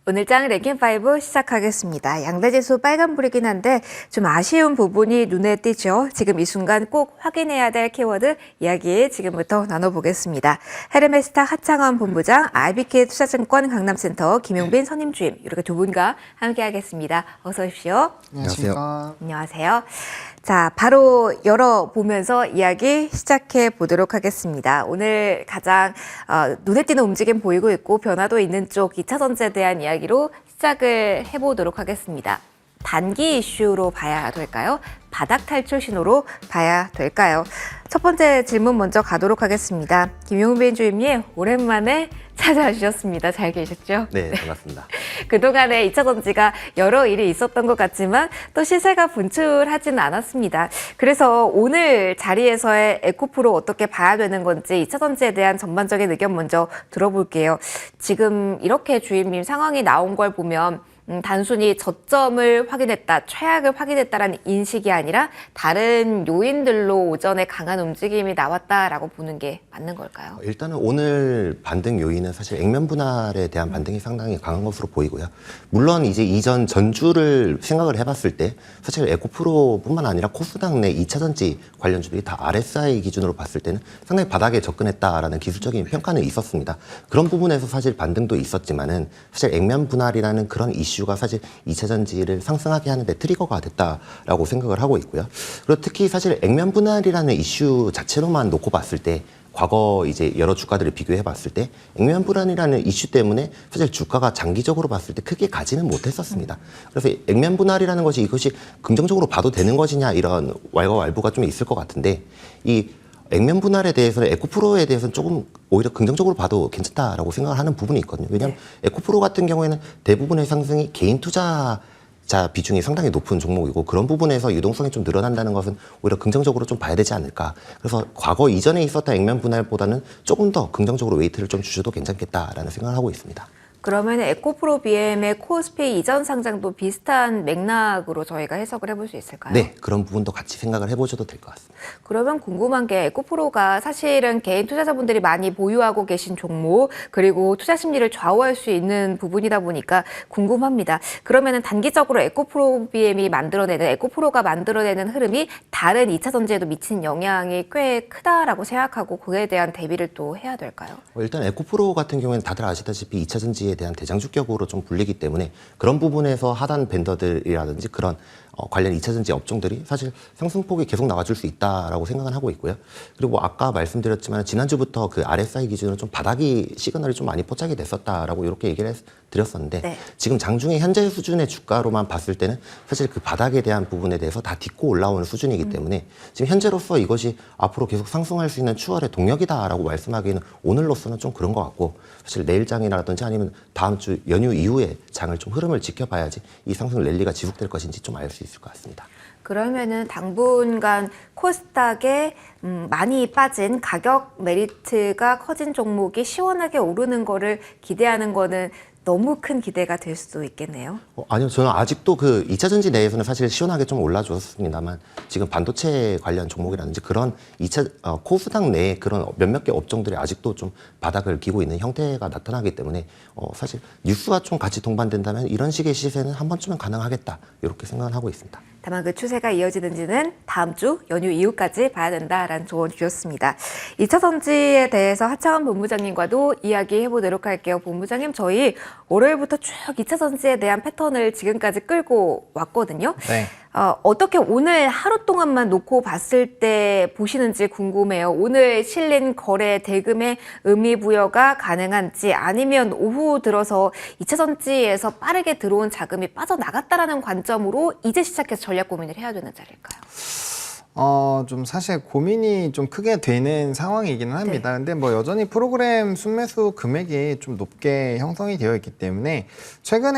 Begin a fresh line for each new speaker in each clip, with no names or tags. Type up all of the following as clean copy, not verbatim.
오늘장 랭킹5 시작하겠습니다. 양대지수 빨간불이긴 한데 좀 아쉬운 부분이 눈에 띄죠. 지금 이 순간 꼭 확인해야 될 키워드 이야기 지금부터 나눠보겠습니다. 헤르메스타 하창원 본부장, IBK 투자증권 강남센터 김용빈 선임주임 이렇게 두 분과 함께하겠습니다. 어서 오십시오.
안녕하세요.
안녕하세요. 자, 바로 열어보면서 이야기 시작해 보도록 하겠습니다. 오늘 가장 눈에 띄는 움직임 보이고 있고 변화도 있는 쪽 2차 전지에 대한 이야기로 시작을 해보도록 하겠습니다. 단기 이슈로 봐야 될까요? 바닥 탈출 신호로 봐야 될까요? 첫 번째 질문 먼저 가도록 하겠습니다. 김용빈 주임님, 오랜만에 찾아주셨습니다. 잘 계셨죠?
네, 반갑습니다.
그동안에 2차 전지가 여러 일이 있었던 것 같지만 또 시세가 분출하지는 않았습니다. 그래서 오늘 자리에서의 에코프로 어떻게 봐야 되는 건지 2차 전지에 대한 전반적인 의견 먼저 들어볼게요. 지금 이렇게 주임님 상황이 나온 걸 보면 단순히 저점을 확인했다, 최악을 확인했다라는 인식이 아니라 다른 요인들로 오전에 강한 움직임이 나왔다라고 보는 게 맞는 걸까요?
일단은 오늘 반등 요인은 사실 액면 분할에 대한 반등이 상당히 강한 것으로 보이고요. 물론 이제 이전 전주를 생각을 해봤을 때 사실 에코프로뿐만 아니라 코스닥 내 2차 전지 관련주들이 다 RSI 기준으로 봤을 때는 상당히 바닥에 접근했다라는 기술적인 평가는 있었습니다. 그런 부분에서 사실 반등도 있었지만은 사실 액면 분할이라는 그런 이슈가 사실 2차 전지를 상승하게 하는데 트리거가 됐다라고 생각을 하고 있고요. 그리고 특히 사실 액면 분할이라는 이슈 자체로만 놓고 봤을 때 과거 이제 여러 주가들을 비교해 봤을 때 액면 분할이라는 이슈 때문에 사실 주가가 장기적으로 봤을 때 크게 가지는 못했었습니다. 그래서 액면 분할이라는 것이 이것이 긍정적으로 봐도 되는 것이냐 이런 왈가왈부가 좀 있을 것 같은데 이 액면 분할에 대해서는 에코프로에 대해서는 조금 오히려 긍정적으로 봐도 괜찮다라고 생각을 하는 부분이 있거든요. 왜냐하면 에코프로 같은 경우에는 대부분의 상승이 개인 투자자 비중이 상당히 높은 종목이고 그런 부분에서 유동성이 좀 늘어난다는 것은 오히려 긍정적으로 좀 봐야 되지 않을까. 그래서 과거 이전에 있었던 액면 분할보다는 조금 더 긍정적으로 웨이트를 좀 주셔도 괜찮겠다라는 생각을 하고 있습니다.
그러면 에코프로 BM의 코스피 이전 상장도 비슷한 맥락으로 저희가 해석을 해볼 수 있을까요?
네, 그런 부분도 같이 생각을 해보셔도 될 것 같습니다.
그러면 궁금한 게 에코프로가 사실은 개인 투자자분들이 많이 보유하고 계신 종목 그리고 투자 심리를 좌우할 수 있는 부분이다 보니까 궁금합니다. 그러면은 단기적으로 에코프로 BM이 만들어내는 에코프로가 만들어내는 흐름이 다른 2차 전지에도 미치는 영향이 꽤 크다라고 생각하고 그에 대한 대비를 또 해야 될까요?
일단 에코프로 같은 경우에는 다들 아시다시피 2차 전지에 대한 대장주격으로 좀 불리기 때문에 그런 부분에서 하단 벤더들이라든지 그런 관련 2차 전지 업종들이 사실 상승폭이 계속 나와줄 수 있다라고 생각은 하고 있고요. 그리고 아까 말씀드렸지만 지난주부터 그 RSI 기준으로 좀 바닥이 시그널이 좀 많이 포착이 됐었다라고 이렇게 얘기를 드렸었는데
네.
지금 장중에 현재 수준의 주가로만 봤을 때는 사실 그 바닥에 대한 부분에 대해서 다 딛고 올라오는 수준이기 때문에 지금 현재로서 이것이 앞으로 계속 상승할 수 있는 추월의 동력이다라고 말씀하기에는 오늘로서는 좀 그런 것 같고 사실 내일장이라든지 아니면 다음 주 연휴 이후에 장을 좀 흐름을 지켜봐야지 이 상승 랠리가 지속될 것인지 좀 알 수 있을 것 같습니다.
그러면은 당분간 코스닥에 많이 빠진 가격 메리트가 커진 종목이 시원하게 오르는 거를 기대하는 거는 너무 큰 기대가 될 수도 있겠네요.
아니요, 저는 아직도 그 2차 전지 내에서는 사실 시원하게 좀 올라줬습니다만 지금 반도체 관련 종목이라든지 그런 2차 코스닥 내에 그런 몇몇 개 업종들이 아직도 좀 바닥을 기고 있는 형태가 나타나기 때문에 사실 뉴스와 좀 같이 동반된다면 이런 식의 시세는 한 번쯤은 가능하겠다 이렇게 생각을 하고 있습니다.
다만 그 추세가 이어지는지는 다음 주 연휴 이후까지 봐야 된다라는 조언 주셨습니다. 2차 전지에 대해서 하창원 본부장님과도 이야기해보도록 할게요. 본부장님, 저희 월요일부터 쭉 2차 전지에 대한 패턴을 지금까지 끌고 왔거든요.
네.
어떻게 오늘 하루 동안만 놓고 봤을 때 보시는지 궁금해요. 오늘 실린 거래 대금의 의미 부여가 가능한지 아니면 오후 들어서 2차 전지에서 빠르게 들어온 자금이 빠져나갔다라는 관점으로 이제 시작해서 전략 고민을 해야 되는 자리일까요?
좀 사실 고민이 좀 크게 되는 상황이기는 합니다.
네.
근데 뭐 여전히 프로그램 순매수 금액이 좀 높게 형성이 되어 있기 때문에 최근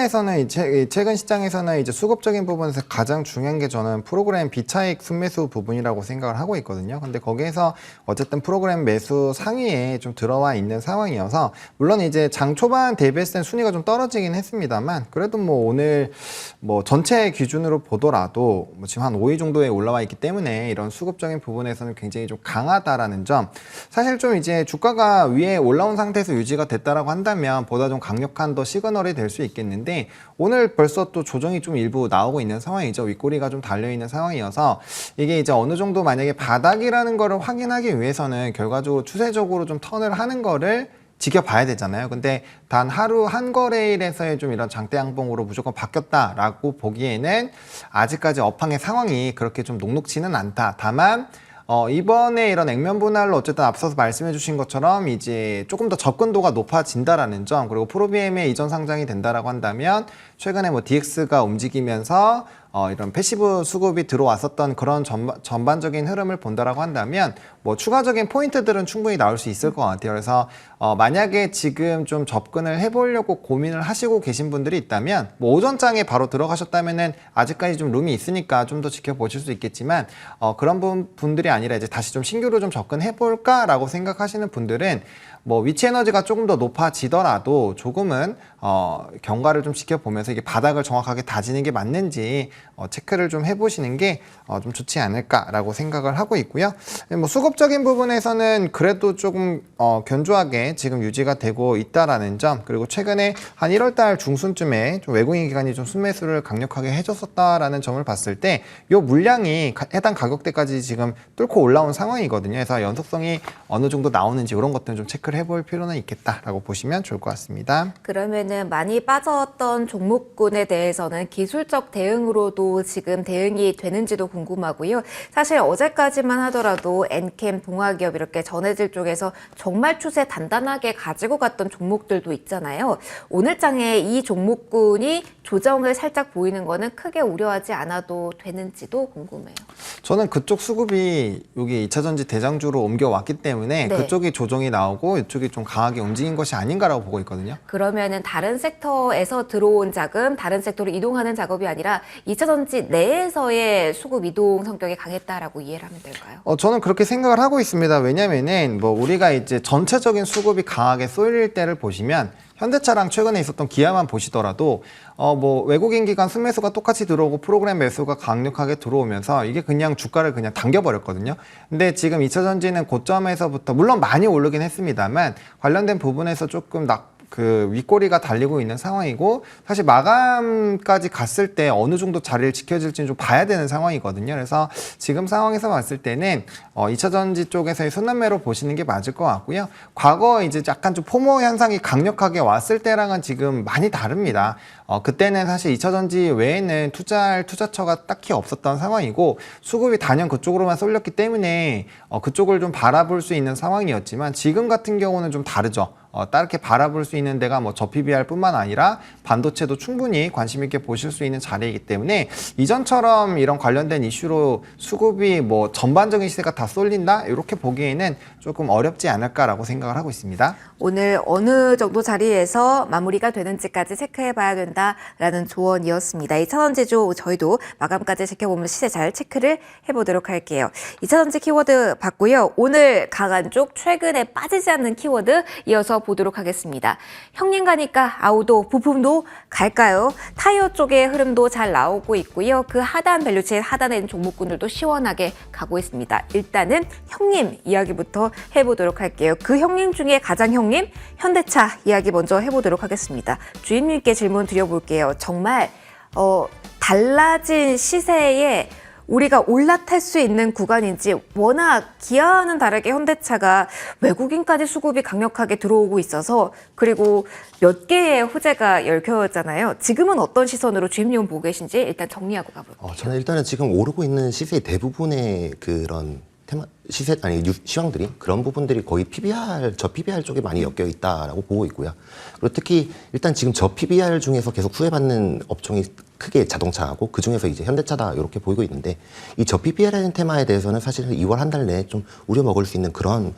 시장에서는 이제 수급적인 부분에서 가장 중요한 게 저는 프로그램 비차익 순매수 부분이라고 생각을 하고 있거든요. 근데 거기에서 어쨌든 프로그램 매수 상위에 좀 들어와 있는 상황이어서 물론 이제 장 초반 대비했을 땐 순위가 좀 떨어지긴 했습니다만 그래도 뭐 오늘 뭐 전체 기준으로 보더라도 뭐 지금 한 5위 정도에 올라와 있기 때문에 때문에 이런 수급적인 부분에서는 굉장히 좀 강하다라는 점. 사실 좀 이제 주가가 위에 올라온 상태에서 유지가 됐다라고 한다면 보다 좀 강력한 더 시그널이 될 수 있겠는데 오늘 벌써 또 조정이 좀 일부 나오고 있는 상황이죠. 윗꼬리가 좀 달려 있는 상황이어서 이게 이제 어느 정도 만약에 바닥이라는 거를 확인하기 위해서는 결과적으로 추세적으로 좀 턴을 하는 거를 지켜봐야 되잖아요. 근데 단 하루 한 거래일에서의 좀 이런 장대 양봉으로 무조건 바뀌었다라고 보기에는 아직까지 업황의 상황이 그렇게 좀 녹록지는 않다. 다만 이번에 이런 액면 분할로 어쨌든 앞서서 말씀해 주신 것처럼 이제 조금 더 접근도가 높아진다라는 점, 그리고 프로비엠의 이전 상장이 된다라고 한다면 최근에 뭐 DX가 움직이면서 이런 패시브 수급이 들어왔었던 그런 전반적인 흐름을 본다라고 한다면 뭐 추가적인 포인트들은 충분히 나올 수 있을 것 같아요. 그래서 만약에 지금 좀 접근을 해보려고 고민을 하시고 계신 분들이 있다면 뭐 오전장에 바로 들어가셨다면은 아직까지 좀 룸이 있으니까 좀 더 지켜보실 수 있겠지만 그런 분들이 아니라 이제 다시 좀 신규로 좀 접근해볼까라고 생각하시는 분들은 뭐 위치 에너지가 조금 더 높아지더라도 조금은 경과를 좀 지켜보면서 이게 바닥을 정확하게 다지는 게 맞는지 체크를 좀 해보시는 게 좀 좋지 않을까라고 생각을 하고 있고요. 뭐 수급적인 부분에서는 그래도 조금 견조하게 지금 유지가 되고 있다라는 점, 그리고 최근에 한 1월달 중순쯤에 좀 외국인 기관이 좀 순매수를 강력하게 해줬었다라는 점을 봤을 때 이 물량이 해당 가격대까지 지금 뚫고 올라온 상황이거든요. 그래서 연속성이 어느 정도 나오는지 이런 것들은 좀 체크를 해볼 필요는 있겠다라고 보시면 좋을 것 같습니다.
그러면은 많이 빠졌던 종목군에 대해서는 기술적 대응으로도 지금 대응이 되는지도 궁금하고요. 사실 어제까지만 하더라도 엔캠, 동아기업 이렇게 전해질 쪽에서 정말 추세 단단하게 가지고 갔던 종목들도 있잖아요. 오늘 장에 이 종목군이 조정을 살짝 보이는 거는 크게 우려하지 않아도 되는지도 궁금해요.
저는 그쪽 수급이 여기 2차전지 대장주로 옮겨왔기 때문에
네.
그쪽이 조정이 나오고 이쪽이 좀 강하게 움직인 것이 아닌가라고 보고 있거든요.
그러면은 다른 섹터에서 들어온 자금, 다른 섹터로 이동하는 작업이 아니라 2차전지 내에서의 수급 이동 성격이 강했다라고 이해를 하면 될까요?
저는 그렇게 생각을 하고 있습니다. 왜냐면은 뭐 우리가 이제 전체적인 수급이 강하게 쏠릴 때를 보시면 현대차랑 최근에 있었던 기아만 보시더라도 뭐 외국인 기관 순매수가 똑같이 들어오고 프로그램 매수가 강력하게 들어오면서 이게 그냥 주가를 그냥 당겨버렸거든요. 근데 지금 2차전지는 고점에서부터 물론 많이 오르긴 했습니다만 관련된 부분에서 조금 그 윗꼬리가 달리고 있는 상황이고, 사실 마감까지 갔을 때 어느 정도 자리를 지켜질지는 좀 봐야 되는 상황이거든요. 그래서 지금 상황에서 봤을 때는 2차전지 쪽에서의 순환매로 보시는 게 맞을 것 같고요. 과거 이제 약간 좀 포모 현상이 강력하게 왔을 때랑은 지금 많이 다릅니다. 그때는 사실 2차전지 외에는 투자할 투자처가 딱히 없었던 상황이고 수급이 단연 그쪽으로만 쏠렸기 때문에 그쪽을 좀 바라볼 수 있는 상황이었지만 지금 같은 경우는 좀 다르죠. 다르게 바라볼 수 있는 데가 뭐 저PBR 뿐만 아니라 반도체도 충분히 관심 있게 보실 수 있는 자리이기 때문에 이전처럼 이런 관련된 이슈로 수급이 뭐 전반적인 시세가 다 쏠린다 이렇게 보기에는 조금 어렵지 않을까라고 생각을 하고 있습니다.
오늘 어느 정도 자리에서 마무리가 되는지까지 체크해봐야 된다라는 조언이었습니다. 2차전지주 저희도 마감까지 지켜보면 시세 잘 체크를 해보도록 할게요. 2차전지 키워드 봤고요. 오늘 강한 쪽 최근에 빠지지 않는 키워드 이어서 보도록 하겠습니다. 형님 가니까 아우도 부품도 갈까요? 타이어 쪽의 흐름도 잘 나오고 있고요. 그 하단 밸류체인 하단에 있는 종목군들도 시원하게 가고 있습니다. 일단은 형님 이야기부터 해보도록 할게요. 그 형님 중에 가장 형님 현대차 이야기 먼저 해보도록 하겠습니다. 주인님께 질문 드려볼게요. 정말 달라진 시세에 우리가 올라탈 수 있는 구간인지, 워낙 기아와는 다르게 현대차가 외국인까지 수급이 강력하게 들어오고 있어서, 그리고 몇 개의 호재가 얽혀졌잖아요. 지금은 어떤 시선으로 주임님은 보고 계신지 일단 정리하고 가볼게요.
저는 일단은 지금 오르고 있는 시세의 대부분의 그런 시황들이 그런 부분들이 거의 저 PBR 쪽에 많이 엮여 있다라고 보고 있고요. 그리고 특히 일단 지금 저 PBR 중에서 계속 수혜받는 업종이 크게 자동차하고 그 중에서 이제 현대차다 이렇게 보이고 있는데, 이 저 PBR이라는 테마에 대해서는 사실은 2월 한 달 내에 좀 우려 먹을 수 있는 그런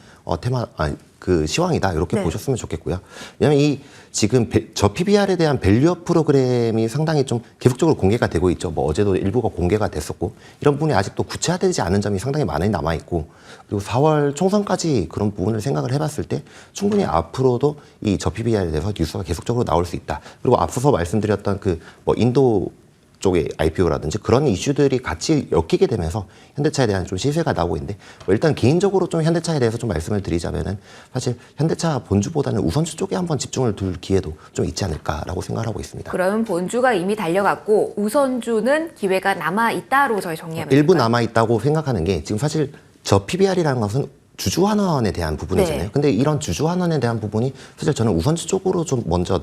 시황이다 이렇게
네.
보셨으면 좋겠고요. 왜냐하면 이 지금 저 PBR에 대한 밸류업 프로그램이 상당히 좀 계속적으로 공개가 되고 있죠. 뭐 어제도 일부가 공개가 됐었고, 이런 부분이 아직도 구체화되지 않은 점이 상당히 많이 남아 있고, 그리고 4월 총선까지 그런 부분을 생각을 해봤을 때 충분히 앞으로도 이 저 PBR에 대해서 뉴스가 계속적으로 나올 수 있다. 그리고 앞서서 말씀드렸던 그 뭐 인도 쪽의 IPO라든지 그런 이슈들이 같이 엮이게 되면서 현대차에 대한 좀 시세가 나오고 있는데 일단 개인적으로 좀 현대차에 대해서 좀 말씀을 드리자면은 사실 현대차 본주보다는 우선주 쪽에 한번 집중을 둘 기회도 좀 있지 않을까라고 생각을 하고 있습니다.
그러면 본주가 이미 달려갔고 우선주는 기회가 남아 있다로 저희 정리하면
일부
될까요?
남아 있다고 생각하는 게 지금 사실 저 PBR이라는 것은 주주 환원에 대한 부분이잖아요.
네.
근데 이런 주주 환원에 대한 부분이 사실 저는 우선주 쪽으로 좀 먼저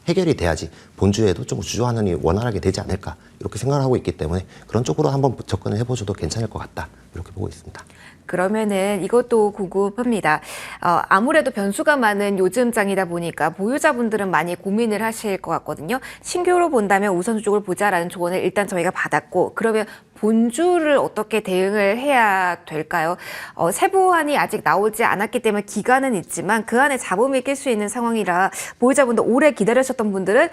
해결이 돼야지 본주에도 좀 주주 환원이 원활하게 되지 않을까 이렇게 생각을 하고 있기 때문에 그런 쪽으로 한번 접근을 해보셔도 괜찮을 것 같다 이렇게 보고 있습니다.
그러면은 이것도 궁금합니다. 아무래도 변수가 많은 요즘 장이다 보니까 보유자분들은 많이 고민을 하실 것 같거든요. 신규로 본다면 우선주 쪽을 보자라는 조언을 일단 저희가 받았고 그러면 본주를 어떻게 대응을 해야 될까요? 세부안이 아직 나오지 않았기 때문에 기간은 있지만 그 안에 잡음이 낄 수 있는 상황이라 보유자분들 오래 기다리셨던 분들은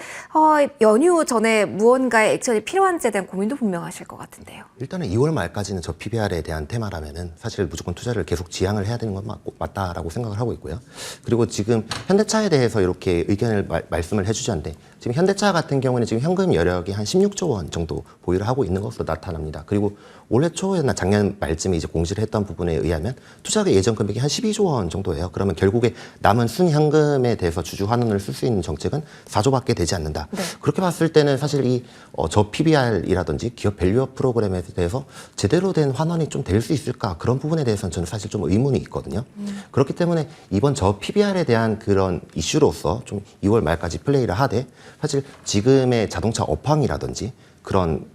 연휴 전에 무언가의 액션이 필요한지에 대한 고민도 분명하실 것 같은데요.
일단은 2월 말까지는 저 PBR에 대한 테마라면은 사실 무조건 투자를 계속 지향을 해야 되는 건 맞다라고 생각을 하고 있고요. 그리고 지금 현대차에 대해서 이렇게 의견을 말씀을 해주셨는데 지금 현대차 같은 경우는 지금 현금 여력이 한 16조 원 정도 보유를 하고 있는 것으로 나타납니다. 그리고 올해 초에나 작년 말쯤에 이제 공시를 했던 부분에 의하면 투자가 예전 금액이 한 12조 원 정도예요. 그러면 결국에 남은 순현금에 대해서 주주 환원을 쓸 수 있는 정책은 4조밖에 되지 않는다.
네.
그렇게 봤을 때는 사실 저 PBR이라든지 기업 밸류업 프로그램에 대해서 제대로 된 환원이 좀 될 수 있을까 그런 부분에 대해서는 저는 사실 좀 의문이 있거든요. 그렇기 때문에 이번 저 PBR에 대한 그런 이슈로서 좀 2월 말까지 플레이를 하되 사실 지금의 자동차 업황이라든지 그런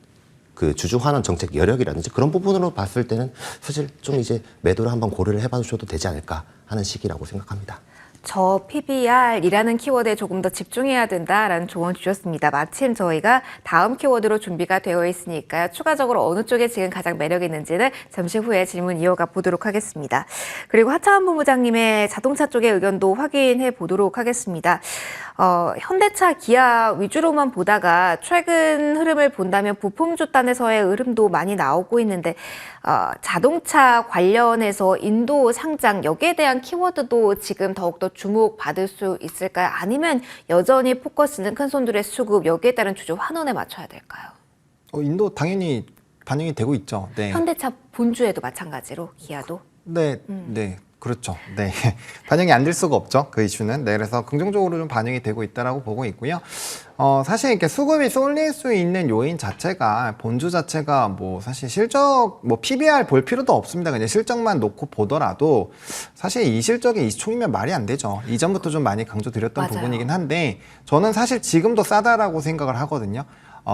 그 주주 환원 정책 여력이라든지 그런 부분으로 봤을 때는 사실 좀 이제 매도를 한번 고려를 해봐주셔도 되지 않을까 하는 시기라고 생각합니다.
저 PBR이라는 키워드에 조금 더 집중해야 된다라는 조언 주셨습니다. 마침 저희가 다음 키워드로 준비가 되어 있으니까요. 추가적으로 어느 쪽에 지금 가장 매력이 있는지는 잠시 후에 질문 이어가 보도록 하겠습니다. 그리고 하차원 본부장님의 자동차 쪽의 의견도 확인해 보도록 하겠습니다. 현대차, 기아 위주로만 보다가 최근 흐름을 본다면 부품주 단에서의 흐름도 많이 나오고 있는데 자동차 관련해서 인도 상장 여기에 대한 키워드도 지금 더욱더 주목받을 수 있을까요? 아니면 여전히 포커스는 큰 손들의 수급 여기에 따른 주주 환원에 맞춰야 될까요?
인도 당연히 반영이 되고 있죠. 네.
현대차 본주에도 마찬가지로 기아도?
네, 네. 그렇죠. 네. 반영이 안 될 수가 없죠. 그 이슈는. 네. 그래서 긍정적으로 좀 반영이 되고 있다라고 보고 있고요. 사실 이렇게 수급이 쏠릴 수 있는 요인 자체가 본주 자체가 뭐 사실 실적 뭐 PBR 볼 필요도 없습니다. 그냥 실적만 놓고 보더라도 사실 이 실적이 이 총이면 말이 안 되죠. 이전부터 좀 많이 강조드렸던
맞아요.
부분이긴 한데 저는 사실 지금도 싸다라고 생각을 하거든요.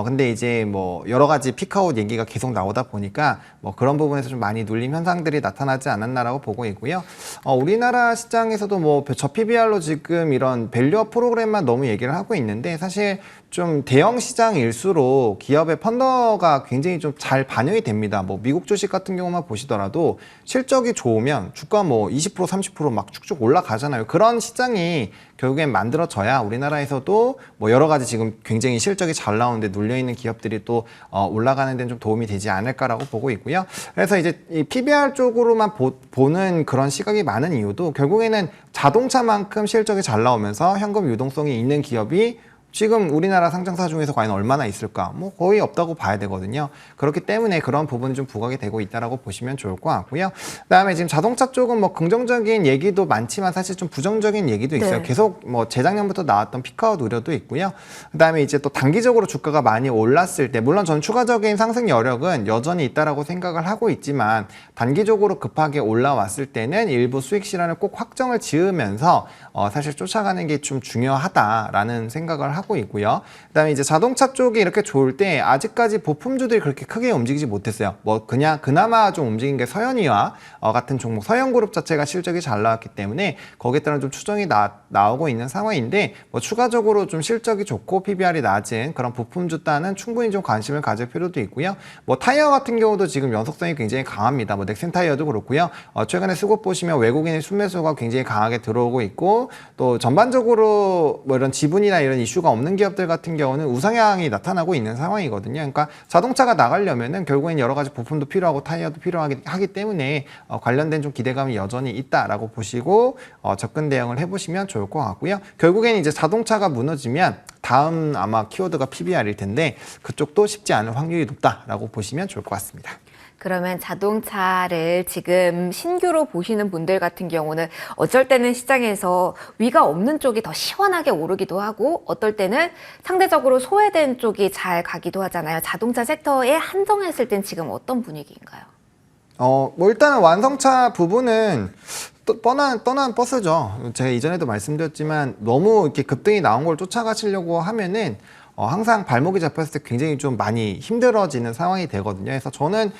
근데 이제 뭐 여러 가지 피크아웃 얘기가 계속 나오다 보니까 뭐 그런 부분에서 좀 많이 눌림 현상들이 나타나지 않았나라고 보고 있고요. 우리나라 시장에서도 뭐 저 PBR로 지금 이런 밸류업 프로그램만 너무 얘기를 하고 있는데 사실 좀 대형 시장일수록 기업의 펀더가 굉장히 좀 잘 반영이 됩니다. 뭐 미국 주식 같은 경우만 보시더라도 실적이 좋으면 주가 뭐 20% 30% 쭉쭉 올라가잖아요. 그런 시장이 결국엔 만들어져야 우리나라에서도 뭐 여러 가지 지금 굉장히 실적이 잘 나오는데 눌려있는 기업들이 또 올라가는 데는 좀 도움이 되지 않을까라고 보고 있고요. 그래서 이제 이 PBR 쪽으로만 보는 그런 시각이 많은 이유도 결국에는 자동차만큼 실적이 잘 나오면서 현금 유동성이 있는 기업이 지금 우리나라 상장사 중에서 과연 얼마나 있을까? 뭐 거의 없다고 봐야 되거든요. 그렇기 때문에 그런 부분이 좀 부각이 되고 있다라고 보시면 좋을 것 같고요. 그다음에 지금 자동차 쪽은 뭐 긍정적인 얘기도 많지만 사실 좀 부정적인 얘기도 있어요.
네.
계속 뭐 재작년부터 나왔던 피크아웃 우려도 있고요. 그다음에 이제 또 단기적으로 주가가 많이 올랐을 때 물론 전 추가적인 상승 여력은 여전히 있다라고 생각을 하고 있지만 단기적으로 급하게 올라왔을 때는 일부 수익 실현을 꼭 확정을 지으면서 사실 쫓아가는 게 좀 중요하다라는 생각을 하고 있고요. 그다음에 이제 자동차 쪽이 이렇게 좋을 때 아직까지 부품주들이 그렇게 크게 움직이지 못했어요. 뭐 그냥 그나마 좀 움직인 게 서현이와 같은 종목 서현그룹 자체가 실적이 잘 나왔기 때문에 거기에 따른 좀 추정이 나오고 있는 상황인데 뭐 추가적으로 좀 실적이 좋고 PBR이 낮은 그런 부품주 단은 충분히 좀 관심을 가질 필요도 있고요. 뭐 타이어 같은 경우도 지금 연속성이 굉장히 강합니다. 뭐 넥센 타이어도 그렇고요. 최근에 수급 보시면 외국인의 순매수가 굉장히 강하게 들어오고 있고 또 전반적으로 뭐 이런 지분이나 이런 이슈가 수가 없는 기업들 같은 경우는 우상향이 나타나고 있는 상황이거든요. 그러니까 자동차가 나가려면은 결국엔 여러 가지 부품도 필요하고 타이어도 필요하기 때문에 관련된 좀 기대감이 여전히 있다라고 보시고 접근 대응을 해보시면 좋을 것 같고요. 결국엔 이제 자동차가 무너지면 다음 아마 키워드가 PBR일 텐데 그쪽도 쉽지 않을 확률이 높다라고 보시면 좋을 것 같습니다.
그러면 자동차를 지금 신규로 보시는 분들 같은 경우는 어쩔 때는 시장에서 위가 없는 쪽이 더 시원하게 오르기도 하고 어떨 때는 상대적으로 소외된 쪽이 잘 가기도 하잖아요. 자동차 섹터에 한정했을 땐 지금 어떤 분위기인가요?
뭐 일단은 완성차 부분은 떠난 버스죠. 제가 이전에도 말씀드렸지만 너무 이렇게 급등이 나온 걸 쫓아가시려고 하면은 항상 발목이 잡혔을 때 굉장히 좀 많이 힘들어지는 상황이 되거든요. 그래서 저는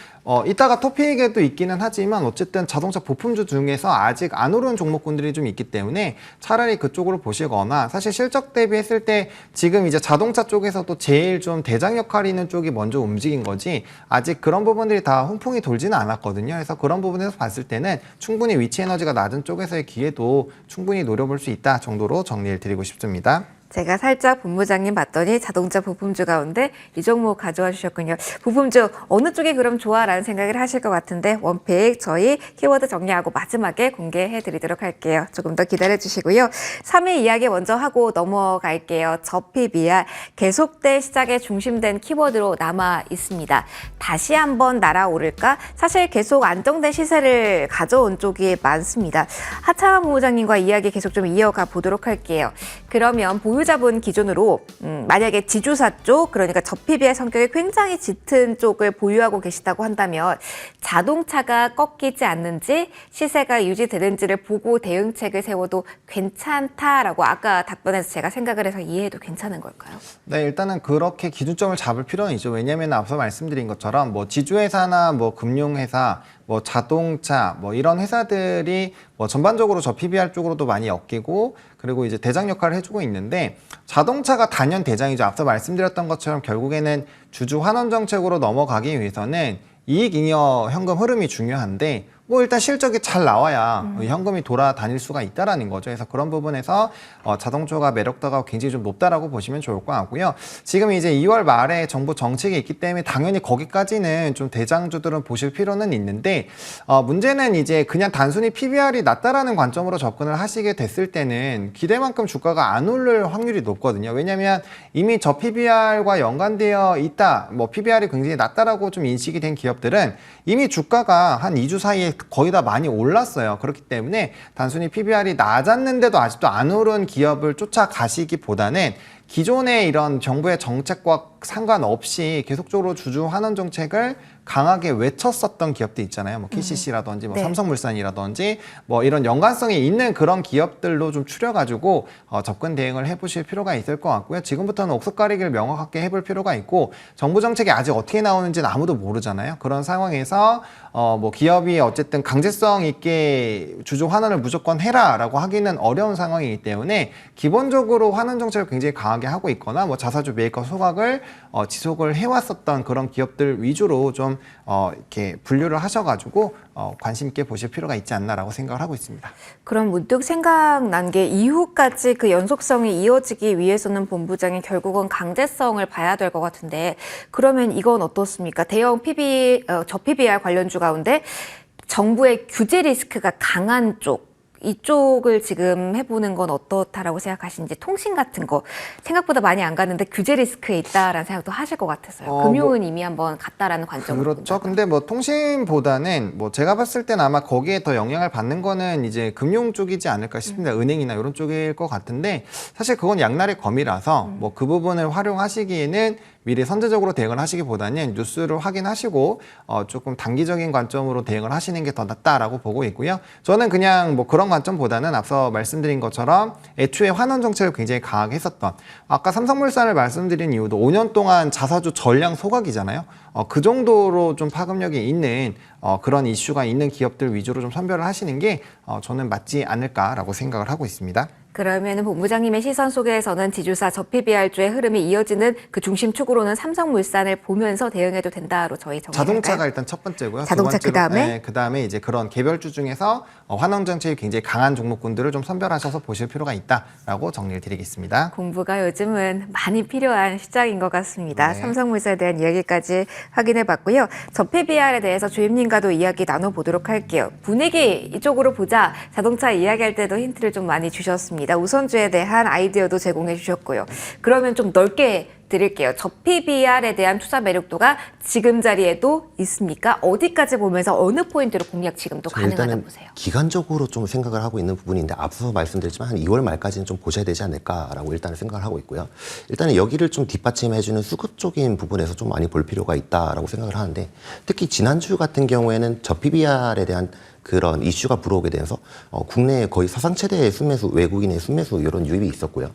이따가 토픽에도 있기는 하지만 어쨌든 자동차 부품주 중에서 아직 안 오른 종목군들이 좀 있기 때문에 차라리 그쪽으로 보시거나 사실 실적 대비했을 때 지금 이제 자동차 쪽에서도 제일 좀 대장 역할이 있는 쪽이 먼저 움직인 거지 아직 그런 부분들이 다 훈풍이 돌지는 않았거든요. 그래서 그런 부분에서 봤을 때는 충분히 위치 에너지가 낮은 쪽에서의 기회도 충분히 노려볼 수 있다 정도로 정리를 드리고 싶습니다.
제가 살짝 본부장님 봤더니 자동차 부품주 가운데 이 종목 가져와 주셨군요. 부품주 어느 쪽이 그럼 좋아라는 생각을 하실 것 같은데 원픽 저희 키워드 정리하고 마지막에 공개해 드리도록 할게요. 조금 더 기다려 주시고요. 3위 이야기 먼저 하고 넘어갈게요. 저PBR 계속된 시장에 중심된 키워드로 남아 있습니다. 다시 한번 날아오를까? 사실 계속 안정된 시세를 가져온 쪽이 많습니다. 하창한 본부장님과 이야기 계속 좀 이어가 보도록 할게요. 그러면 보유자분 기준으로 만약에 지주사 쪽, 그러니까 저PBR 성격이 굉장히 짙은 쪽을 보유하고 계시다고 한다면 자동차가 꺾이지 않는지 시세가 유지되는지를 보고 대응책을 세워도 괜찮다라고 아까 답변에서 제가 생각을 해서 이해해도 괜찮은 걸까요?
네, 일단은 그렇게 기준점을 잡을 필요는 있죠. 왜냐하면 앞서 말씀드린 것처럼 뭐 지주회사나 뭐 금융회사, 뭐 자동차, 뭐 이런 회사들이 뭐 전반적으로 저 PBR 쪽으로도 많이 엮이고 그리고 이제 대장 역할을 해주고 있는데 자동차가 단연 대장이죠. 앞서 말씀드렸던 것처럼 결국에는 주주 환원 정책으로 넘어가기 위해서는 이익 잉여 현금 흐름이 중요한데 뭐 일단 실적이 잘 나와야 현금이 돌아다닐 수가 있다라는 거죠. 그래서 그런 부분에서 자동차가 매력도가 굉장히 좀 높다라고 보시면 좋을 것 같고요. 지금 이제 2월 말에 정부 정책이 있기 때문에 당연히 거기까지는 좀 대장주들은 보실 필요는 있는데 문제는 이제 그냥 단순히 PBR이 낮다라는 관점으로 접근을 하시게 됐을 때는 기대만큼 주가가 안 오를 확률이 높거든요. 왜냐하면 이미 저 PBR과 연관되어 있다, 뭐 PBR이 굉장히 낮다라고 좀 인식이 된 기업들은 이미 주가가 한 2주 사이에 거의 다 많이 올랐어요. 그렇기 때문에 단순히 PBR이 낮았는데도 아직도 안 오른 기업을 쫓아가시기보다는 기존의 이런 정부의 정책과 상관없이 계속적으로 주주 환원 정책을 강하게 외쳤었던 기업들 있잖아요. 뭐 KCC라든지 뭐
네.
삼성물산이라든지 뭐 이런 연관성이 있는 그런 기업들로 좀 추려가지고 접근 대응을 해보실 필요가 있을 것 같고요. 지금부터는 옥석 가리기를 명확하게 해볼 필요가 있고 정부 정책이 아직 어떻게 나오는지는 아무도 모르잖아요. 그런 상황에서 뭐 기업이 어쨌든 강제성 있게 주주 환원을 무조건 해라라고 하기는 어려운 상황이기 때문에 기본적으로 환원 정책을 굉장히 강하게 하고 있거나 뭐 자사주 매입과 소각을 지속을 해왔었던 그런 기업들 위주로 좀 이렇게 분류를 하셔가지고 관심 있게 보실 필요가 있지 않나라고 생각을 하고 있습니다.
그럼 문득 생각난 게 이후까지 그 연속성이 이어지기 위해서는 본부장이 결국은 강제성을 봐야 될 것 같은데 그러면 이건 어떻습니까? 대형 저 PBR 관련주 가운데 정부의 규제 리스크가 강한 쪽 이쪽을 지금 해보는 건 어떻다라고 생각하시는지 통신 같은 거 생각보다 많이 안 가는데 규제 리스크에 있다라는 생각도 하실 것 같아서요. 금융은 이미 한번 갔다라는 관점으로.
그렇죠. 근데 뭐 통신보다는 뭐 제가 봤을 땐 아마 거기에 더 영향을 받는 거는 이제 금융 쪽이지 않을까 싶습니다. 은행이나 이런 쪽일 것 같은데 사실 그건 양날의 검이라서 뭐 그 부분을 활용하시기에는 미리 선제적으로 대응을 하시기보다는 뉴스를 확인하시고 조금 단기적인 관점으로 대응을 하시는 게 더 낫다라고 보고 있고요. 저는 그냥 뭐 그런 관점보다는 앞서 말씀드린 것처럼 애초에 환원 정책을 굉장히 강하게 했었던 아까 삼성물산을 말씀드린 이유도 5년 동안 자사주 전량 소각이잖아요. 그 정도로 좀 파급력이 있는 그런 이슈가 있는 기업들 위주로 좀 선별을 하시는 게 저는 맞지 않을까라고 생각을 하고 있습니다.
그러면 본부장님의 시선 속에서는 지주사 저 PBR주의 흐름이 이어지는 그 중심축으로는 삼성물산을 보면서 대응해도 된다로 저희 정리할까요?
자동차가 일단 첫 번째고요.
자동차
두 번째로,
그다음에?
네, 그다음에 이제 그런 개별주 중에서 환원 정책이 굉장히 강한 종목군들을 좀 선별하셔서 보실 필요가 있다라고 정리를 드리겠습니다.
공부가 요즘은 많이 필요한 시장인 것 같습니다.
네.
삼성물산에 대한 이야기까지 확인해 봤고요. 저 PBR에 대해서 주임님과도 이야기 나눠보도록 할게요. 분위기 이쪽으로 보자. 자동차 이야기할 때도 힌트를 좀 많이 주셨습니다. 우선주에 대한 아이디어도 제공해 주셨고요. 그러면 좀 넓게 드릴게요. 저 PBR에 대한 투자 매력도가 지금 자리에도 있습니까? 어디까지 보면서 어느 포인트로 공략 지금도 가능하다
일단은
보세요?
기간적으로 좀 생각을 하고 있는 부분인데 앞서 말씀드렸지만 한 2월 말까지는 좀 보셔야 되지 않을까라고 일단은 생각을 하고 있고요. 일단은 여기를 좀 뒷받침해주는 수급적인 부분에서 좀 많이 볼 필요가 있다라고 생각을 하는데 특히 지난주 같은 경우에는 저 PBR에 대한 그런 이슈가 불어오게 되면서 국내에 거의 사상 최대의 순매수, 외국인의 순매수 이런 유입이 있었고요.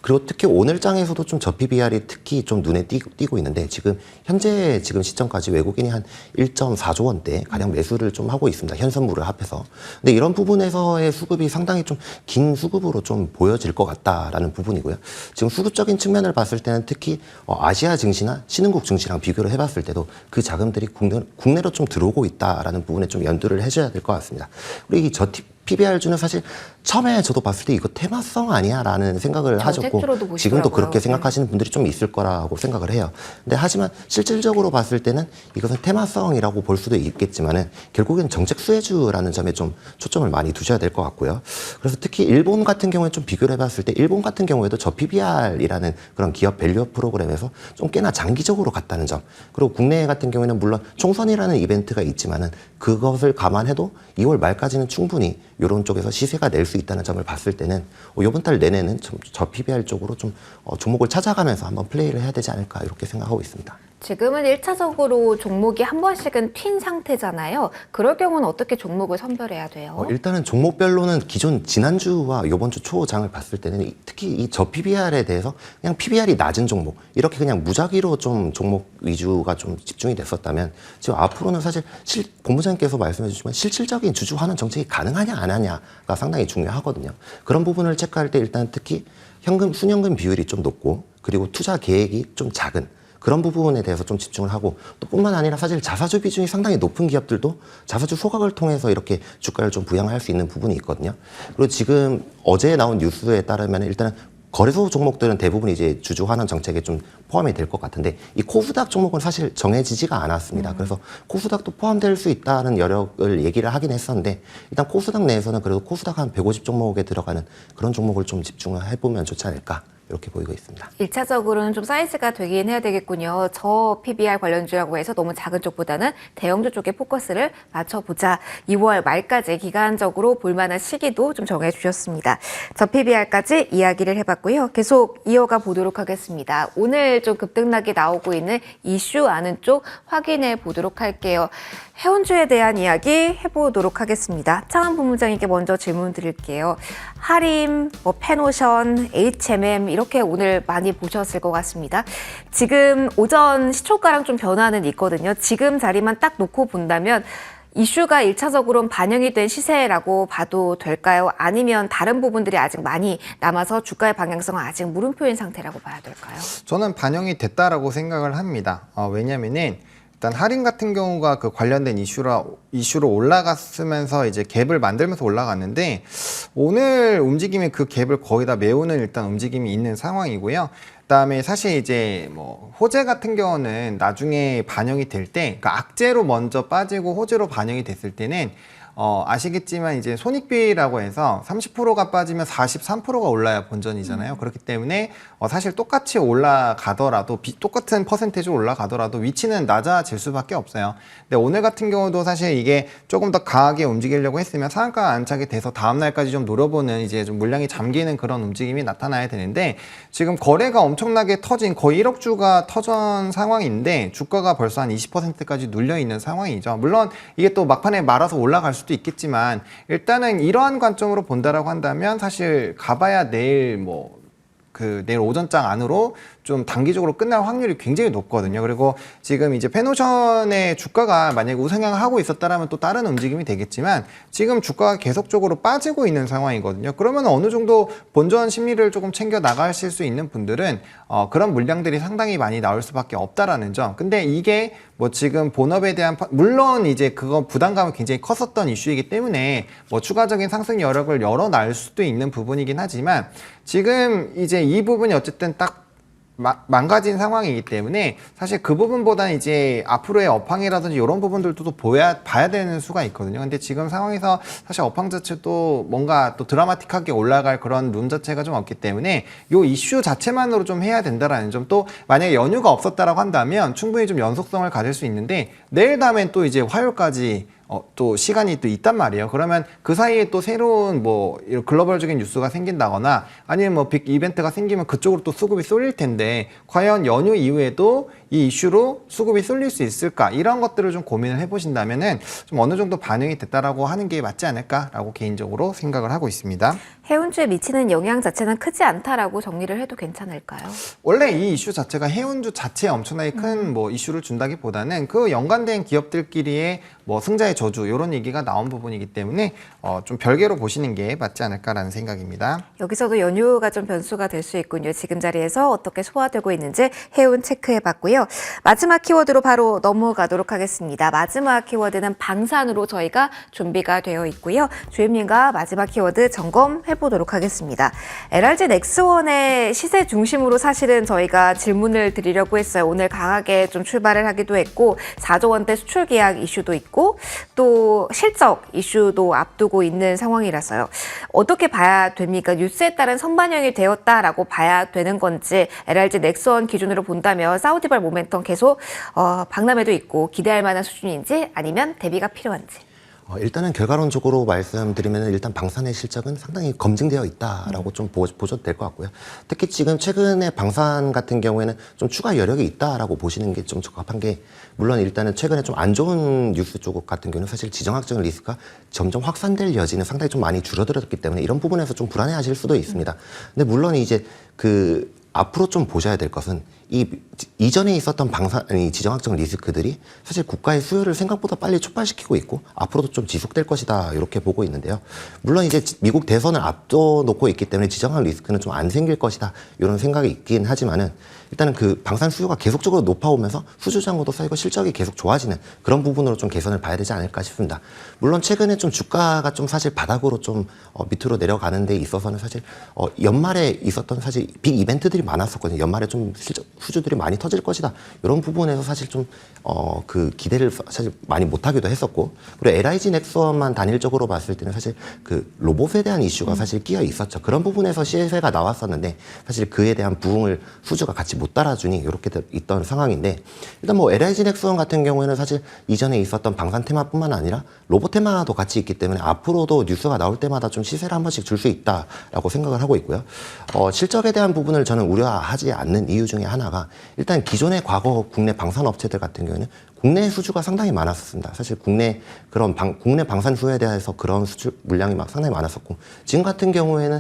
그리고 특히 오늘장에서도 좀 저 PBR이 특히 좀 눈에 띄고 있는데 현재 시점까지 외국인이 한 1.4조 원대 가량 매수를 좀 하고 있습니다. 현선물을 합해서. 근데 이런 부분에서의 수급이 상당히 좀 긴 수급으로 좀 보여질 것 같다라는 부분이고요. 지금 수급적인 측면을 봤을 때는 특히 아시아 증시나 신흥국 증시랑 비교를 해봤을 때도 그 자금들이 국내로 좀 들어오고 있다라는 부분에 좀 연두를 해줘야 될 것 같습니다. 그리고 이 PBR주는 사실 처음에 저도 봤을 때 이거 테마성 아니야? 라는 생각을 하셨고
보시더라고요.
지금도 그렇게 생각하시는 분들이 좀 있을 거라고 생각을 해요. 근데 하지만 실질적으로 봤을 때는 이것은 테마성이라고 볼 수도 있겠지만은 결국엔 정책 수혜주라는 점에 좀 초점을 많이 두셔야 될 것 같고요. 그래서 특히 일본 같은 경우에 좀 비교를 해봤을 때 일본 같은 경우에도 저 PBR이라는 그런 기업 밸류업 프로그램에서 좀 꽤나 장기적으로 갔다는 점. 그리고 국내 같은 경우에는 물론 총선이라는 이벤트가 있지만은 그것을 감안해도 2월 말까지는 충분히 이런 쪽에서 시세가 낼 수 있다는 점을 봤을 때는 이번 달 내내는 저 PBR 쪽으로 좀 종목을 찾아가면서 한번 플레이를 해야 되지 않을까 이렇게 생각하고 있습니다.
지금은 1차적으로 종목이 한 번씩은 튄 상태잖아요. 그럴 경우는 어떻게 종목을 선별해야 돼요?
일단은 종목별로는 지난주와 이번 주 초장을 봤을 때는 특히 이 저 PBR에 대해서 그냥 PBR이 낮은 종목 이렇게 그냥 무작위로 좀 종목 위주가 좀 집중이 됐었다면 지금 앞으로는 사실 본부장님께서 말씀해 주시면 실질적인 주주 환원 정책이 가능하냐 안 하냐가 상당히 중요하거든요. 그런 부분을 체크할 때 일단 특히 순현금 비율이 좀 높고 그리고 투자 계획이 좀 작은 그런 부분에 대해서 좀 집중을 하고 또 뿐만 아니라 사실 자사주 비중이 상당히 높은 기업들도 자사주 소각을 통해서 이렇게 주가를 좀 부양할 수 있는 부분이 있거든요. 그리고 지금 어제 나온 뉴스에 따르면 일단은 거래소 종목들은 대부분 이제 주주 환원 정책에 좀 포함이 될 것 같은데 이 코스닥 종목은 사실 정해지지가 않았습니다. 그래서 코스닥도 포함될 수 있다는 여력을 얘기를 하긴 했었는데 일단 코스닥 내에서는 그래도 코스닥 한 150 종목에 들어가는 그런 종목을 좀 집중을 해보면 좋지 않을까 이렇게 보이고 있습니다.
1차적으로는 좀 사이즈가 되긴 해야 되겠군요. 저 PBR 관련주라고 해서 너무 작은 쪽보다는 대형주 쪽에 포커스를 맞춰보자. 2월 말까지 기간적으로 볼만한 시기도 좀 정해주셨습니다. 저 PBR까지 이야기를 해봤고요. 계속 이어가 보도록 하겠습니다. 오늘 좀 급등락이 나오고 있는 이슈 아는 쪽 확인해 보도록 할게요. 해운주에 대한 이야기 해보도록 하겠습니다. 창한 본부장님께 먼저 질문 드릴게요. 하림, 페노션, HMM 이렇게 오늘 많이 보셨을 것 같습니다. 지금 오전 시초가랑 좀 변화는 있거든요. 지금 자리만 딱 놓고 본다면 이슈가 1차적으로는 반영이 된 시세라고 봐도 될까요? 아니면 다른 부분들이 아직 많이 남아서 주가의 방향성은 아직 물음표인 상태라고 봐야 될까요?
저는 반영이 됐다라고 생각을 합니다. 왜냐면은 일단 할인 같은 경우가 그 관련된 이슈로 올라갔으면서 이제 갭을 만들면서 올라갔는데 오늘 움직임이 그 갭을 거의 다 메우는 일단 움직임이 있는 상황이고요. 그다음에 사실 이제 호재 같은 경우는 나중에 반영이 될 때, 그러니까 악재로 먼저 빠지고 호재로 반영이 됐을 때는 아시겠지만 이제 손익비라고 해서 30%가 빠지면 43%가 올라야 본전이잖아요. 그렇기 때문에 사실 똑같이 올라가더라도 똑같은 퍼센테이지 올라가더라도 위치는 낮아질 수밖에 없어요. 근데 오늘 같은 경우도 사실 이게 조금 더 강하게 움직이려고 했으면 상한가 안착이 돼서 다음 날까지 좀 노려보는 이제 좀 물량이 잠기는 그런 움직임이 나타나야 되는데 지금 거래가 엄청나게 터진 거의 1억 주가 터전 상황인데 주가가 벌써 한 20%까지 눌려 있는 상황이죠. 물론 이게 또 막판에 말아서 올라갈 수도 있겠지만 일단은 이러한 관점으로 본다라고 한다면 사실 가봐야 내일 내일 오전장 안으로 좀 단기적으로 끝날 확률이 굉장히 높거든요. 그리고 지금 이제 페노션의 주가가 만약에 우상향을 하고 있었다라면 또 다른 움직임이 되겠지만 지금 주가가 계속적으로 빠지고 있는 상황이거든요. 그러면 어느 정도 본전 심리를 조금 챙겨 나가실 수 있는 분들은 그런 물량들이 상당히 많이 나올 수밖에 없다라는 점. 근데 이게 뭐 지금 본업에 대한 물론 이제 그거 부담감은 굉장히 컸었던 이슈이기 때문에 뭐 추가적인 상승 여력을 열어놔 수도 있는 부분이긴 하지만 지금 이제 이 부분이 어쨌든 딱 망가진 상황이기 때문에 사실 그 부분보다는 이제 앞으로의 업황이라든지 이런 부분들도 또 봐야 되는 수가 있거든요. 근데 지금 상황에서 사실 업황 자체도 뭔가 또 드라마틱하게 올라갈 그런 룸 자체가 좀 없기 때문에 요 이슈 자체만으로 좀 해야 된다라는 점, 또 만약에 연휴가 없었다라고 한다면 충분히 좀 연속성을 가질 수 있는데 내일 다음엔 또 이제 화요일까지 또 시간이 또 있단 말이에요. 그러면 그 사이에 또 새로운 뭐 글로벌적인 뉴스가 생긴다거나 아니면 뭐 빅 이벤트가 생기면 그쪽으로 또 수급이 쏠릴 텐데 과연 연휴 이후에도 이 이슈로 수급이 쏠릴 수 있을까? 이런 것들을 좀 고민을 해보신다면은 좀 어느 정도 반영이 됐다라고 하는 게 맞지 않을까라고 개인적으로 생각을 하고 있습니다.
해운주에 미치는 영향 자체는 크지 않다라고 정리를 해도 괜찮을까요?
원래 이 이슈 자체가 해운주 자체에 엄청나게 큰 뭐 이슈를 준다기보다는 그 연관된 기업들끼리의 뭐 승자의 저주 이런 얘기가 나온 부분이기 때문에 좀 별개로 보시는 게 맞지 않을까라는 생각입니다.
여기서도 연휴가 좀 변수가 될 수 있군요. 지금 자리에서 어떻게 소화되고 있는지 해운 체크해봤고요. 마지막 키워드로 바로 넘어가도록 하겠습니다. 마지막 키워드는 방산으로 저희가 준비가 되어 있고요. 주임님과 마지막 키워드 점검해보도록 하겠습니다. LRG 넥스원의 시세 중심으로 사실은 저희가 질문을 드리려고 했어요. 오늘 강하게 좀 출발을 하기도 했고 4조 원대 수출 계약 이슈도 있고 또 실적 이슈도 앞두고 있는 상황이라서요. 어떻게 봐야 됩니까? 뉴스에 따른 선반영이 되었다라고 봐야 되는 건지, LRG 넥스원 기준으로 본다면 사우디발 모멘텀 계속 박람회도 있고 기대할 만한 수준인지 아니면 대비가 필요한지.
일단은 결과론적으로 말씀드리면 일단 방산의 실적은 상당히 검증되어 있다라고 좀 보셔도 될 것 같고요. 특히 지금 최근에 방산 같은 경우에는 좀 추가 여력이 있다라고 보시는 게 좀 적합한 게, 물론 일단은 최근에 좀 안 좋은 뉴스 쪽 같은 경우는 사실 지정학적인 리스크가 점점 확산될 여지는 상당히 좀 많이 줄어들었기 때문에 이런 부분에서 좀 불안해하실 수도 있습니다. 근데 물론 이제 앞으로 좀 보셔야 될 것은 이전에 있었던 지정학적 리스크들이 사실 국가의 수요를 생각보다 빨리 촉발시키고 있고 앞으로도 좀 지속될 것이다 이렇게 보고 있는데요. 물론 이제 미국 대선을 앞둬놓고 있기 때문에 지정학 리스크는 좀 안 생길 것이다 이런 생각이 있긴 하지만은 일단은 방산 수요가 계속적으로 높아오면서 수주 잔고도 쌓이고 실적이 계속 좋아지는 그런 부분으로 좀 개선을 봐야 되지 않을까 싶습니다. 물론 최근에 좀 주가가 좀 사실 바닥으로 좀 밑으로 내려가는 데 있어서는 사실 연말에 있었던 사실 빅 이벤트들이 많았었거든요. 연말에 좀 수주들이 많이 터질 것이다 이런 부분에서 사실 좀 기대를 사실 많이 못하기도 했었고, 그리고 LIG 넥스원만 단일적으로 봤을 때는 사실 로봇에 대한 이슈가 사실 끼어 있었죠. 그런 부분에서 시세가 나왔었는데 사실 그에 대한 부응을 수주가 같이 못 따라주니 이렇게 있던 상황인데, 일단 뭐 LIG 넥스원 같은 경우에는 사실 이전에 있었던 방산 테마뿐만 아니라 로봇 테마도 같이 있기 때문에 앞으로도 뉴스가 나올 때마다 좀 시세를 한 번씩 줄 수 있다라고 생각을 하고 있고요. 실적에 대한 부분을 저는 우려하지 않는 이유 중에 하나가, 일단 기존의 과거 국내 방산 업체들 같은 경우에는 국내 수주가 상당히 많았었습니다. 사실 국내 방산 수요에 대해서 그런 수주 물량이 상당히 많았었고, 지금 같은 경우에는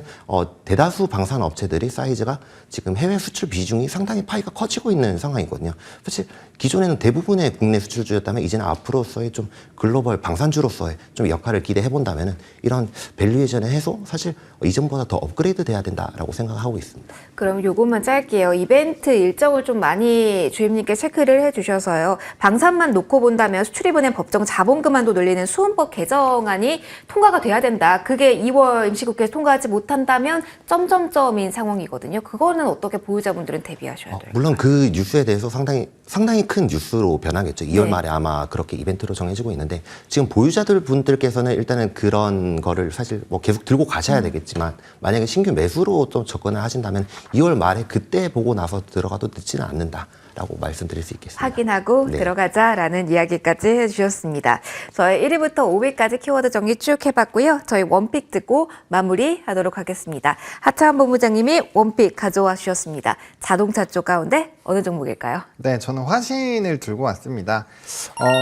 대다수 방산 업체들이 사이즈가 지금 해외 수출 비중이 상당히 파이가 커지고 있는 상황이거든요. 사실 기존에는 대부분의 국내 수출주였다면 이제는 앞으로서의 좀 글로벌 방산주로서의 좀 역할을 기대해 본다면은 이런 밸류에이션의 해소, 사실 이전보다 더 업그레이드 돼야 된다라고 생각하고 있습니다.
그럼 요것만 짧게요. 이벤트 일정을 좀 많이 주임님께 체크를 해주셔서요. 방산만 놓고 본다면 수출입은행 법정 자본금한도 늘리는 수은법 개정안이 통과가 돼야 된다. 그게 2월 임시국회에서 통과하지 못한다면 점점점인 상황이거든요. 그거는 어떻게 보유자분들은 대비하셔야 될까요?
물론 그 뉴스에 대해서 상당히 큰 뉴스로 변하겠죠. 2월
네.
말에 아마 그렇게 이벤트로 정해지고 있는데, 지금 보유자들 분들께서는 일단은 그런 거를 사실 뭐 계속 들고 가셔야 되겠지만, 만약에 신규 매수로 좀 접근을 하신다면 2월 말에 그때 보고 나서 들어가도 늦지는 않는다라고 말씀드릴 수 있겠습니다.
확인하고
네.
들어가자라는 이야기까지 해주셨습니다. 저희 1위부터 5위까지 키워드 정리 쭉 해봤고요. 저희 원픽 듣고 마무리하도록 하겠습니다. 하차한 본부장님이 원픽 가져와 주셨습니다. 자동차 쪽 가운데 어느 종목일까요?
네, 저는 화신을 들고 왔습니다.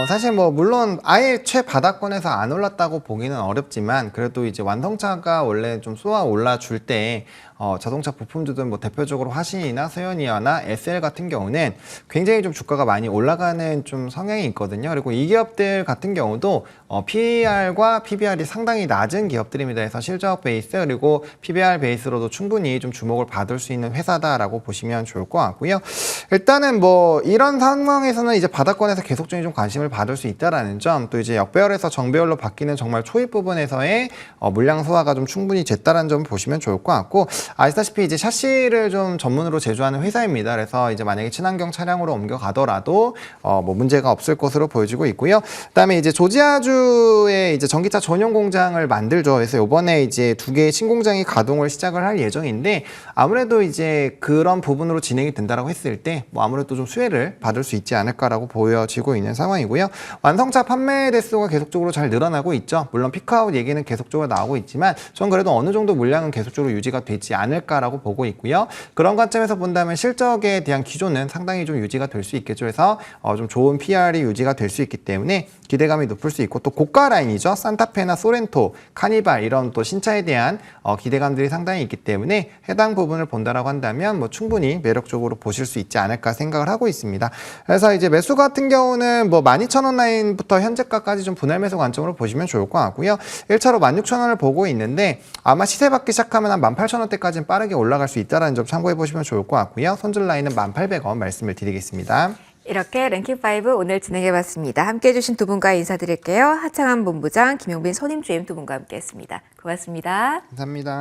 사실 뭐 물론 아예 최바닥권에서 안 올랐다고 보기는 어렵지만 그래도 이제 완성차가 원래 좀 쏘아 올라줄 때 자동차 부품주들 뭐 대표적으로 화신이나 서현이나 SL 같은 경우는 굉장히 좀 주가가 많이 올라가는 좀 성향이 있거든요. 그리고 이 기업들 같은 경우도 PER과 PBR이 상당히 낮은 기업들입니다. 그래서 실적 베이스 그리고 PBR 베이스로도 충분히 좀 주목을 받을 수 있는 회사다라고 보시면 좋을 것 같고요. 일단은 뭐 이런 상황에서는 이제 바닥권에서 계속적인 좀 관심을 받을 수 있다라는 점, 또 이제 역배열에서 정배열로 바뀌는 정말 초입 부분에서의 물량 소화가 좀 충분히 됐다라는 점 보시면 좋을 것 같고, 아시다시피 이제 샤시를 좀 전문으로 제조하는 회사입니다. 그래서 이제 만약에 친환경 차량으로 옮겨가더라도 뭐 문제가 없을 것으로 보여지고 있고요. 그다음에 이제 조지아주에 이제 전기차 전용 공장을 만들죠. 그래서 이번에 이제 2개의 신공장이 가동을 시작을 할 예정인데, 아무래도 이제 그런 부분으로 진행이 된다라고 했을 때 뭐 아무래도 좀 수혜를 받을 수 있지 않을까라고 보여지고 있는 상황이고요. 완성차 판매 대수가 계속적으로 잘 늘어나고 있죠. 물론 피크아웃 얘기는 계속적으로 나오고 있지만 전 그래도 어느 정도 물량은 계속적으로 유지가 되지 않을까라고 보고 있고요. 그런 관점에서 본다면 실적에 대한 기조는 상당히 좀 유지가 될 수 있겠죠. 그래서 좀 좋은 PR이 유지가 될 수 있기 때문에 기대감이 높을 수 있고, 또 고가 라인이죠. 산타페나 소렌토, 카니발 이런 또 신차에 대한 기대감들이 상당히 있기 때문에 해당 부분을 본다라고 한다면 뭐 충분히 매력적으로 보실 수 있지 않을까 생각을 하고 있습니다. 그래서 이제 매수 같은 경우는 뭐 12,000원 라인부터 현재가까지 좀 분할 매수 관점으로 보시면 좋을 것 같고요. 1차로 16,000원을 보고 있는데 아마 시세 받기 시작하면 한 18,000원대까지는 빠르게 올라갈 수 있다는 점 참고해 보시면 좋을 것 같고요. 손절 라인은 1,800원 말씀을 드리겠습니다.
이렇게 랭킹5 오늘 진행해봤습니다. 함께해 주신 두 분과 인사드릴게요. 하창한 본부장, 김용빈 선임주임 두 분과 함께했습니다. 고맙습니다.
감사합니다.